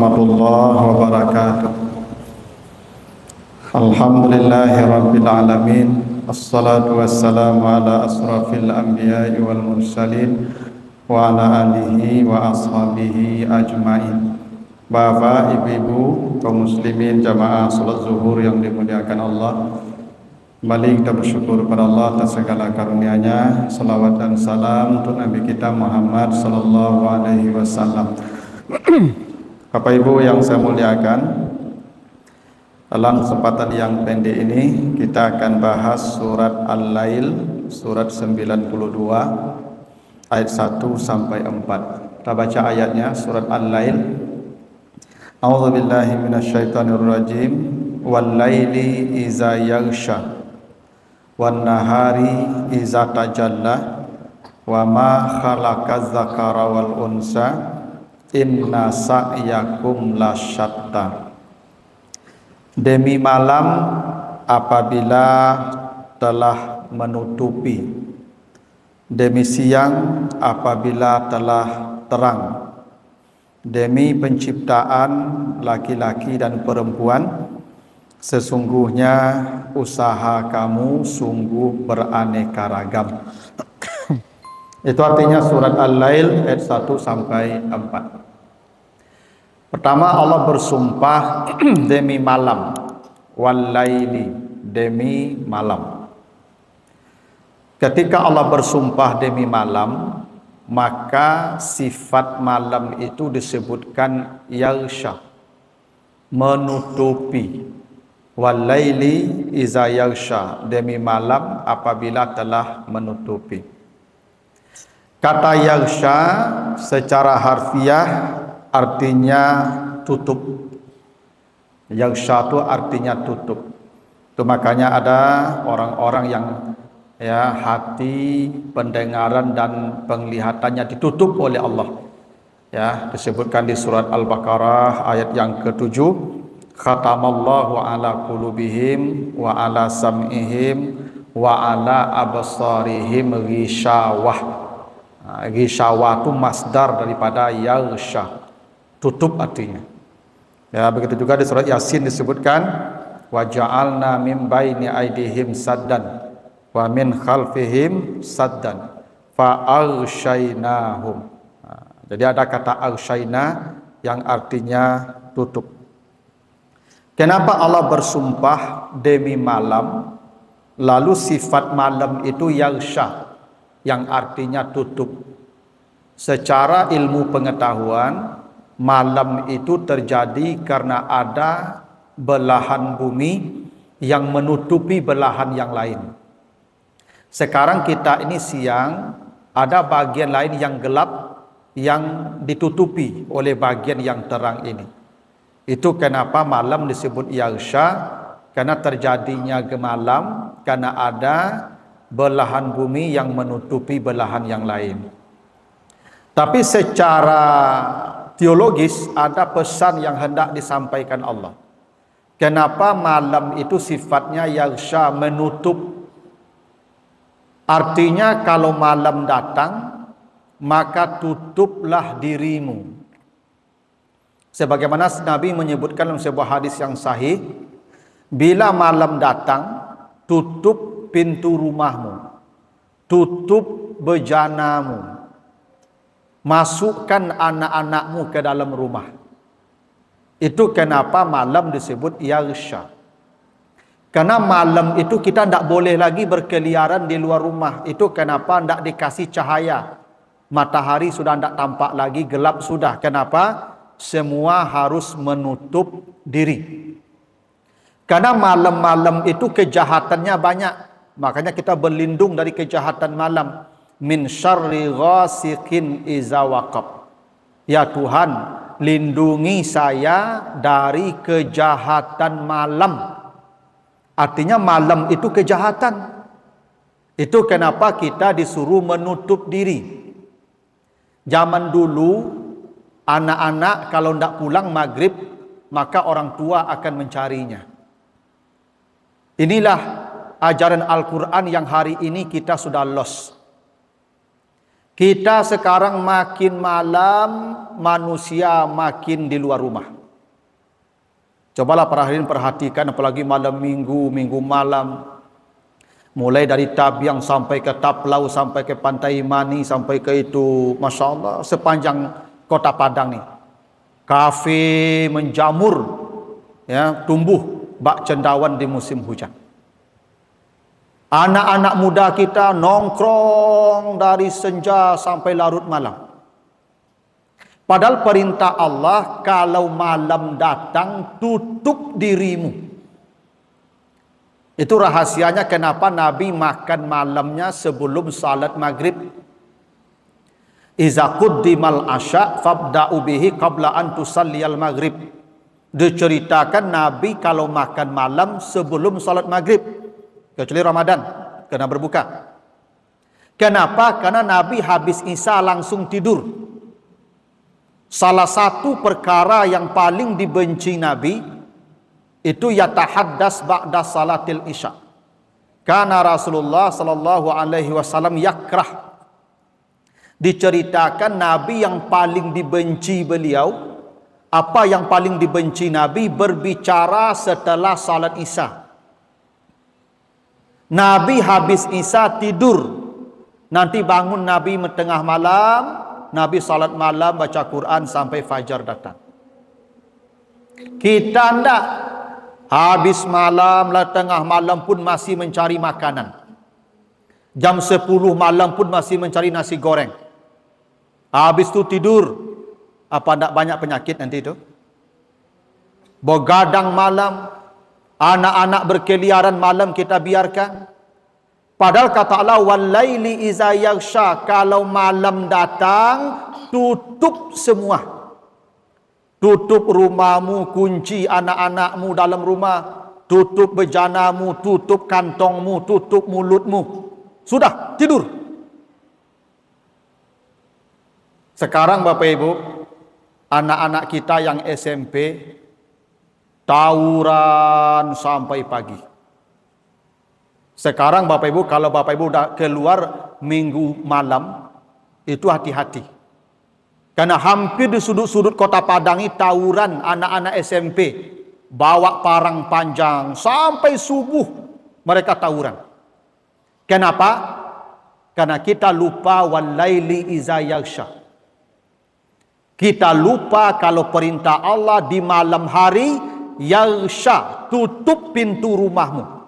warahmatullahi wabarakatuh. Alhamdulillahi rabbil alamin. Assalatu wassalamu ala asrafil anbiya'i wal mursalin wa ala alihi wa ashabihi ajmain. Bapak, ibu-ibu, kaum muslimin jamaah salat zuhur yang dimuliakan Allah, kembali kita bersyukur kepada Allah atas segala karunia-Nya. Salawat dan salam untuk Nabi kita Muhammad sallallahu alaihi wasallam. Bapak Ibu yang saya muliakan, dalam kesempatan yang pendek ini kita akan bahas surat Al-Lail, surat 92 ayat 1 sampai 4. Kita baca ayatnya, surat Al-Lail. A'udzubillahi minasyaitonirrajim. Wal-laili iza yaghsha wan nahari iza tajalla wa ma khalaqaz zakara wal unsa inna sa'yakum lasyatta. Demi malam apabila telah menutupi, demi siang apabila telah terang, demi penciptaan laki-laki dan perempuan, sesungguhnya usaha kamu sungguh beraneka ragam. Itu artinya surat Al-Lail ayat 1 sampai 4. Pertama, Allah bersumpah demi malam, wal-laili, demi malam. Ketika Allah bersumpah demi malam, maka sifat malam itu disebutkan yaghsha, menutupi. Wal-laili iza yaghsha, demi malam apabila telah menutupi. Kata yaghsha secara harfiah artinya tutup. Yaghsha itu artinya tutup. Itu makanya ada orang-orang yang hati, pendengaran dan penglihatannya ditutup oleh Allah. Ya, disebutkan di surat Al-Baqarah ayat yang ke-7, khatamallahu ala qulubihim wa ala sam'ihim wa ala absarihim ghishawah. Ghishawah itu masdar daripada yaghsha, tutup artinya. Ya, begitu juga di surat Yasin disebutkan wa ja'alna min baini aydihim saddan wa min khalfihim saddan fa aghshaynahum. Jadi ada kata aghshayna yang artinya tutup. Kenapa Allah bersumpah demi malam, lalu sifat malam itu yaghsha yang artinya tutup? Secara ilmu pengetahuan, malam itu terjadi karena ada belahan bumi yang menutupi belahan yang lain. Sekarang kita ini siang, ada bagian lain yang gelap yang ditutupi oleh bagian yang terang ini. Itu kenapa malam disebut yaghsha, karena terjadinya gemalam karena ada belahan bumi yang menutupi belahan yang lain. Tapi secara teologis ada pesan yang hendak disampaikan Allah. Kenapa malam itu sifatnya yaghsha, menutup? Artinya kalau malam datang, maka tutuplah dirimu. Sebagaimana Nabi menyebutkan dalam sebuah hadis yang sahih, bila malam datang, tutup pintu rumahmu, tutup bejanamu, masukkan anak-anakmu ke dalam rumah. Itu kenapa malam disebut yaghsha. Karena malam itu kita tidak boleh lagi berkeliaran di luar rumah. Itu kenapa tidak dikasih cahaya. Matahari sudah tidak tampak lagi, gelap sudah. Kenapa? Semua harus menutup diri. Karena malam-malam itu kejahatannya banyak. Makanya kita berlindung dari kejahatan malam. Min syarri ghasiqin iza waqab. Ya Tuhan, lindungi saya dari kejahatan malam. Artinya malam itu kejahatan. Itu kenapa kita disuruh menutup diri. Zaman dulu, anak-anak kalau tidak pulang maghrib, maka orang tua akan mencarinya. Inilah ajaran Al-Quran yang hari ini kita sudah lost. Kita sekarang makin malam, manusia makin di luar rumah. Cobalah para hadirin perhatikan, apalagi malam minggu, minggu malam. Mulai dari Tabiang sampai ke Taplau, sampai ke Pantai Mani, sampai ke itu, Masya Allah, sepanjang kota Padang ni. Kafe menjamur, ya, tumbuh bak cendawan di musim hujan. Anak-anak muda kita nongkrong dari senja sampai larut malam. Padahal perintah Allah, kalau malam datang, tutup dirimu. Itu rahasianya kenapa Nabi makan malamnya sebelum salat maghrib. Iza quddimal asya fabda'u bihi qabla an tusalliyal maghrib. Diceritakan Nabi kalau makan malam sebelum salat maghrib. Kecuali Ramadan, kena berbuka. Kenapa? Karena Nabi habis Isya langsung tidur. Salah satu perkara yang paling dibenci Nabi itu yatahaddas ba'da salatil Isya. Karena Rasulullah sallallahu alaihi wasallam yakrah. Diceritakan Nabi yang paling dibenci beliau, apa yang paling dibenci Nabi? Berbicara setelah salat Isya. Nabi habis Isya tidur, nanti bangun Nabi tengah malam, Nabi salat malam baca Quran sampai fajar datang. Kita ndak, habis malam lah, tengah malam pun masih mencari makanan. Jam 10 malam pun masih mencari nasi goreng. Habis tu tidur. Apa ndak banyak penyakit nanti itu? Begadang malam, anak-anak berkeliaran malam kita biarkan. Padahal kata Allah, walaili iza yaghsha, kalau malam datang tutup semua. Tutup rumahmu, kunci anak-anakmu dalam rumah, tutup bejanamu, tutup kantongmu, tutup mulutmu. Sudah tidur. Sekarang Bapak Ibu, anak-anak kita yang SMP tawuran sampai pagi. Sekarang Bapak Ibu, kalau Bapak Ibu dah keluar minggu malam, itu hati-hati. Karena hampir di sudut-sudut kota Padang ini tawuran anak-anak SMP. Bawa parang panjang sampai subuh mereka tawuran. Kenapa? Karena kita lupa walaili iza yaghsha. Kita lupa kalau perintah Allah di malam hari, yaghsha, tutup pintu rumahmu.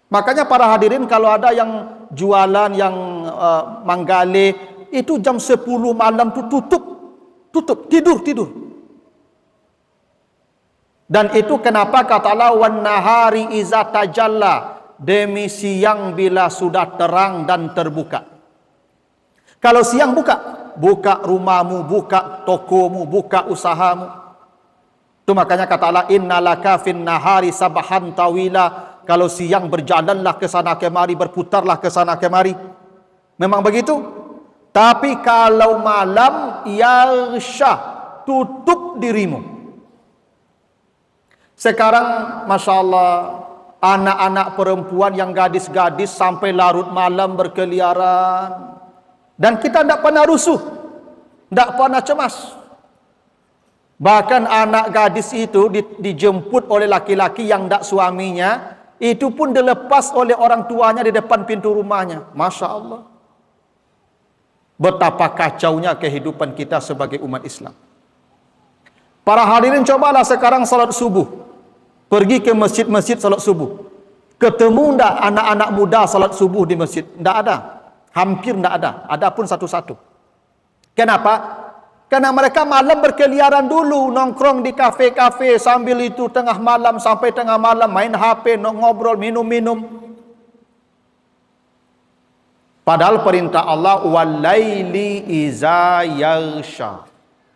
Makanya para hadirin, kalau ada yang jualan, yang manggale, itu jam 10 malam tu tutup, tidur. Dan itu kenapa kata Allah, wan nahari iza tajalla, demi siang bila sudah terang dan terbuka. Kalau siang buka rumahmu, buka tokomu, buka usahamu. Itu makanya kata Allah, innalaka fin nahari sabahan tawila. Kalau siang berjalanlah ke sana kemari, berputarlah ke sana kemari. Memang begitu. Tapi kalau malam, yaghsha, tutup dirimu. Sekarang Masya Allah, anak-anak perempuan yang gadis-gadis sampai larut malam berkeliaran. Dan kita tidak pernah rusuh, tidak pernah cemas. Bahkan anak gadis itu dijemput oleh laki-laki yang tidak suaminya, itu pun dilepas oleh orang tuanya di depan pintu rumahnya. Masya Allah. Betapa kacaunya kehidupan kita sebagai umat Islam. Para hadirin, cobalah sekarang salat subuh. Pergi ke masjid-masjid salat subuh. Ketemu tidak anak-anak muda salat subuh di masjid? Tidak ada. Hampir tidak ada. Ada pun satu-satu. Kenapa? Karena mereka malam berkeliaran dulu, nongkrong di kafe-kafe, sambil itu tengah malam sampai tengah malam main HP, ngobrol, minum-minum. Padahal perintah Allah, walaili iza yaghsha,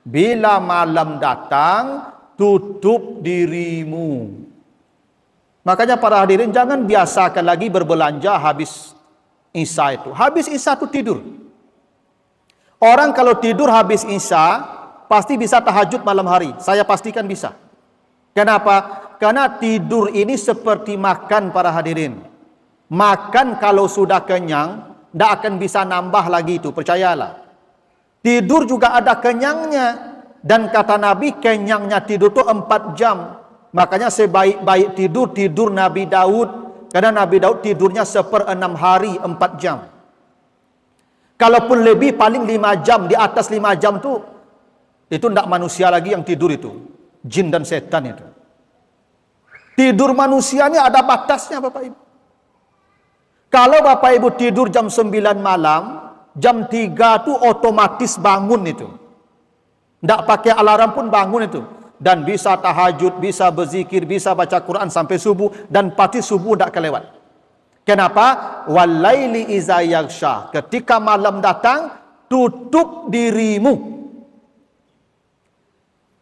bila malam datang tutup dirimu. Makanya para hadirin, jangan biasakan lagi berbelanja habis Isya itu. Habis Isya itu tidur. Orang kalau tidur habis Isya pasti bisa tahajud malam hari. Saya pastikan bisa. Kenapa? Karena tidur ini seperti makan para hadirin. Makan kalau sudah kenyang, tidak akan bisa nambah lagi itu, percayalah. Tidur juga ada kenyangnya. Dan kata Nabi, kenyangnya tidur itu 4 jam. Makanya sebaik-baik tidur Nabi Daud. Karena Nabi Daud tidurnya 1/6 hari, 4 jam. Kalaupun lebih, paling 5 jam. Di atas 5 jam itu tidak manusia lagi yang tidur itu. Jin dan setan itu. Tidur manusia ini ada batasnya, Bapak Ibu. Kalau Bapak Ibu tidur jam 9 malam, jam 3 itu otomatis bangun itu. Tidak pakai alarm pun bangun itu. Dan bisa tahajud, bisa berzikir, bisa baca Quran sampai subuh. Dan pasti subuh tidak kelewat. Kenapa? Walaili iza yaghsha. Ketika malam datang, tutup dirimu.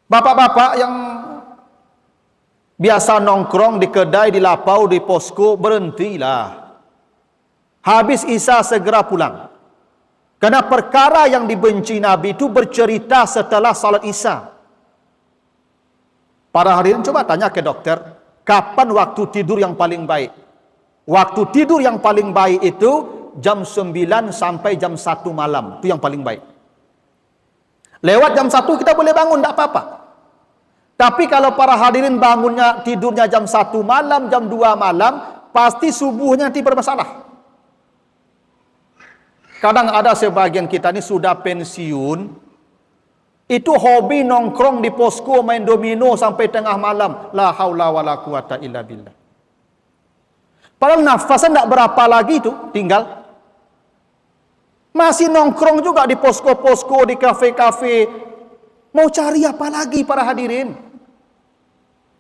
Bapak-bapak yang biasa nongkrong di kedai, di lapau, di posko, berhentilah. Habis Isya segera pulang. Karena perkara yang dibenci Nabi itu bercerita setelah salat Isya. Para hadirin coba tanya ke dokter, kapan waktu tidur yang paling baik? Waktu tidur yang paling baik itu jam 9 sampai jam 1 malam. Itu yang paling baik. Lewat jam 1 kita boleh bangun, tidak apa-apa. Tapi kalau para hadirin bangunnya, tidurnya jam 1 malam, jam 2 malam, pasti subuhnya nanti bermasalah. Kadang ada sebagian kita ini sudah pensiun, itu hobi nongkrong di posko main domino sampai tengah malam. La haula wala quwata illa billah. Padahal nafasnya tidak berapa lagi itu tinggal. Masih nongkrong juga di posko-posko, di kafe-kafe. Mau cari apa lagi para hadirin?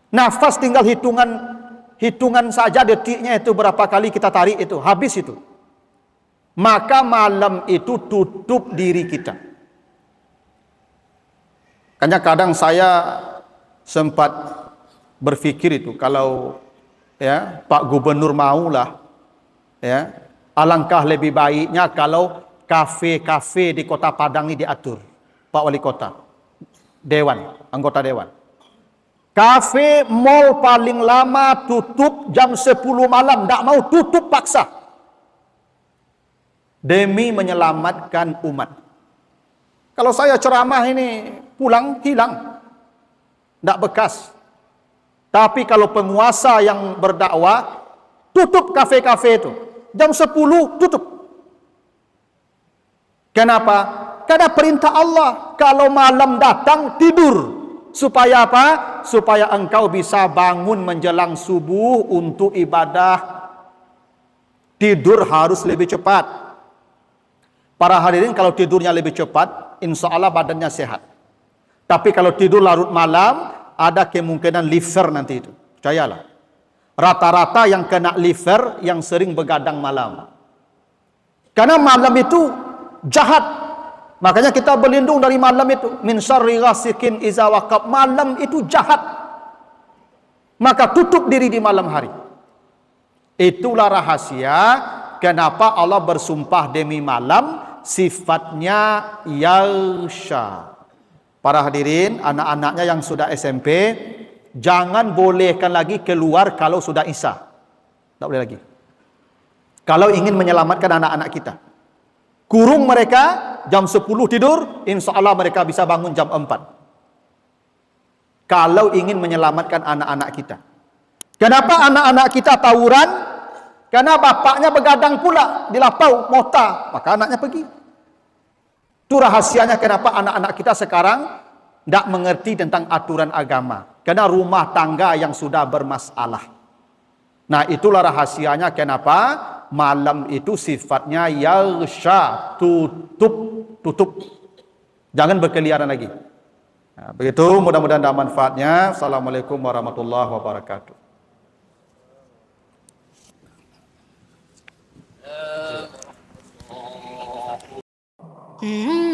Nafas tinggal hitungan saja detiknya itu berapa kali kita tarik itu. Habis itu. Maka malam itu tutup diri kita. Hanya kadang saya sempat berpikir itu, kalau ya Pak Gubernur maulah, ya alangkah lebih baiknya kalau kafe-kafe di Kota Padang ini diatur, Pak Wali Kota, Dewan, anggota Dewan. Kafe, mall paling lama tutup jam 10 malam, tidak mau tutup paksa. Demi menyelamatkan umat. Kalau saya ceramah ini pulang hilang, tidak bekas. Tapi kalau penguasa yang berdakwah, tutup kafe-kafe itu. Jam 10 tutup. Kenapa? Karena perintah Allah. Kalau malam datang, tidur. Supaya apa? Supaya engkau bisa bangun menjelang subuh untuk ibadah. Tidur harus lebih cepat. Para hadirin, kalau tidurnya lebih cepat, insya Allah badannya sehat. Tapi kalau tidur larut malam, ada kemungkinan liver nanti itu. Percayalah. Rata-rata yang kena liver yang sering begadang malam. Karena malam itu jahat. Makanya kita berlindung dari malam itu. Min syarri ghasikin iza waqab. Malam itu jahat. Maka tutup diri di malam hari. Itulah rahasia kenapa Allah bersumpah demi malam, sifatnya yaghsha. Para hadirin, anak-anaknya yang sudah SMP, jangan bolehkan lagi keluar kalau sudah Isya. Tak boleh lagi. Kalau ingin menyelamatkan anak-anak kita, kurung mereka jam 10 tidur, insya Allah mereka bisa bangun jam 4. Kalau ingin menyelamatkan anak-anak kita. Kenapa anak-anak kita tawuran? Karena bapaknya begadang pula di lapau, mota, maka anaknya pergi. Itu rahasianya kenapa anak-anak kita sekarang tidak mengerti tentang aturan agama. Karena rumah tangga yang sudah bermasalah. Nah, itulah rahasianya kenapa malam itu sifatnya yaghsha, tutup. Jangan berkeliaran lagi. Nah, begitu, mudah-mudahan ada manfaatnya. Assalamualaikum warahmatullahi wabarakatuh. Mm-hmm.